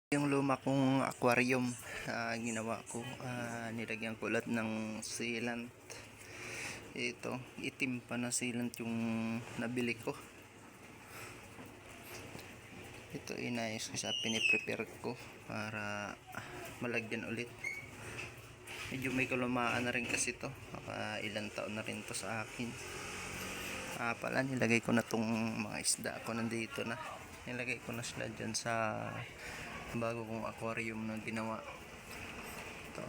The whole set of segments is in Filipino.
Yung luma kong aquarium, ginawa ko, nilagyan ko ulit ng sealant. Ito, itim pa na sealant yung nabili ko. Ito inayos ko sa piniprepare ko para malagyan ulit. Medyo may kalumaan na rin kasi to, ilang taon na rin to sa akin. Pala nilagay ko na tong mga isda ko, nandito na. Nilagay ko na sila dyan sa bago kong aquarium na ginawa. Ito.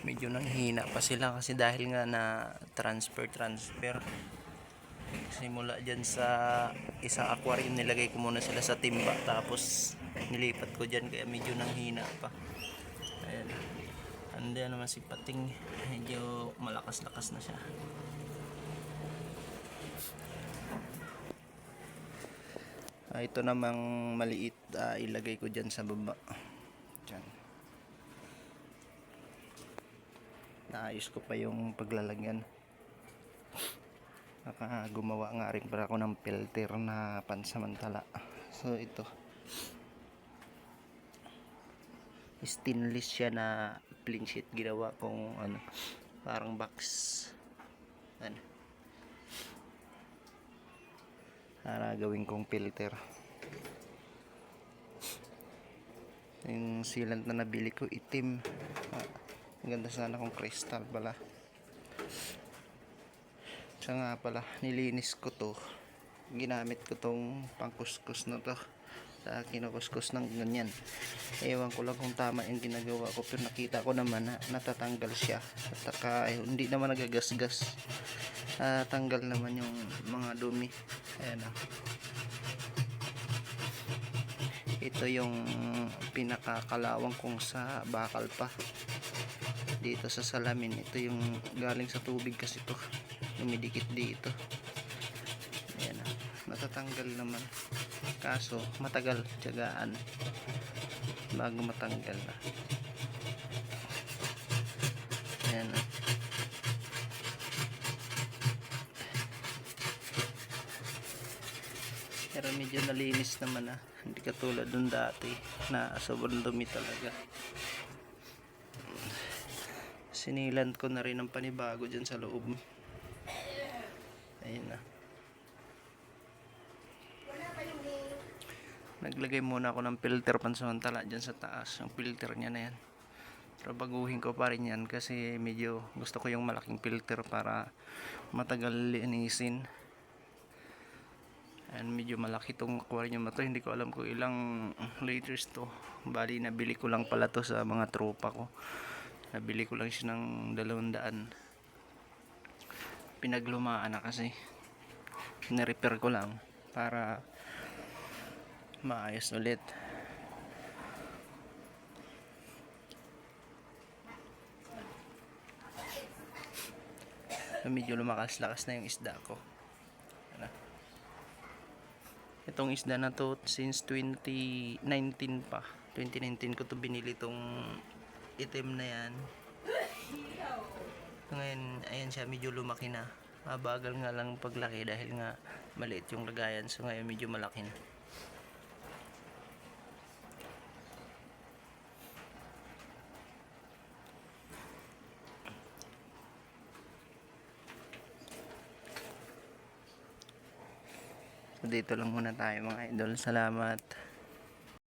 Medyo nanghina pa sila kasi dahil nga na transfer. Simula dyan sa isang aquarium, nilagay ko muna sila sa timba, tapos nilipat ko dyan, kaya medyo nanghina pa. Ayan. Andiyan naman si Pating, medyo malakas-lakas na siya. Ito namang maliit, ilagay ko dyan sa baba. Dyan. Naayos ko pa yung paglalagyan. Gumawa nga rin para ako ng filter na pansamantala. So ito, stainless siya na plain sheet, ginawa kong parang box. Para gawin kong filter. Yung sealant na nabili ko itim. Ang ganda sana kung crystal pala. Siya nga pala, nilinis ko to. Ginamit ko tong pangkuskus na to. Kinukuskus ng ganyan. Ewan ko lang kung tama yung ginagawa ko, pero nakita ko naman na natatanggal siya. At saka hindi naman nagagasgas. Tanggal naman yung mga dumi. Ayan o. Ito yung pinakakalawang kong sa bakal pa. Dito sa salamin, ito yung galing sa tubig kasi to, lumidikit dito. Ayan o. Natatanggal naman. Kaso matagal tiyagaan bago matanggal na. Ayan o. Pero medyo nalinis naman hindi katulad dun dati na sobrang dumi talaga. Sinilant ko na rin ng panibago dyan sa loob. Ayun na. Naglagay muna ako ng filter pansamantala dyan sa taas. Yung filter niya na yan, pero baguhin ko pa rin yan kasi medyo gusto ko yung malaking filter para matagal linisin. And medyo malaki tong aquarium na to, hindi ko alam kung ilang liters to. Bali nabili ko lang pala to sa mga tropa ko. Nabili ko lang siya ng 200. Pinaglumaan na kasi, nirepair ko lang para maayos ulit. Medyo lumakas-lakas na yung isda ko. Itong isda na to since 2019 pa. 2019 ko to binili, tong itim na yan. Ngayon ayan siya, medyo lumaki na. Mabagal nga lang paglaki dahil nga maliit yung lagayan. So ngayon medyo malaki na. So dito lang muna tayo mga idol. Salamat.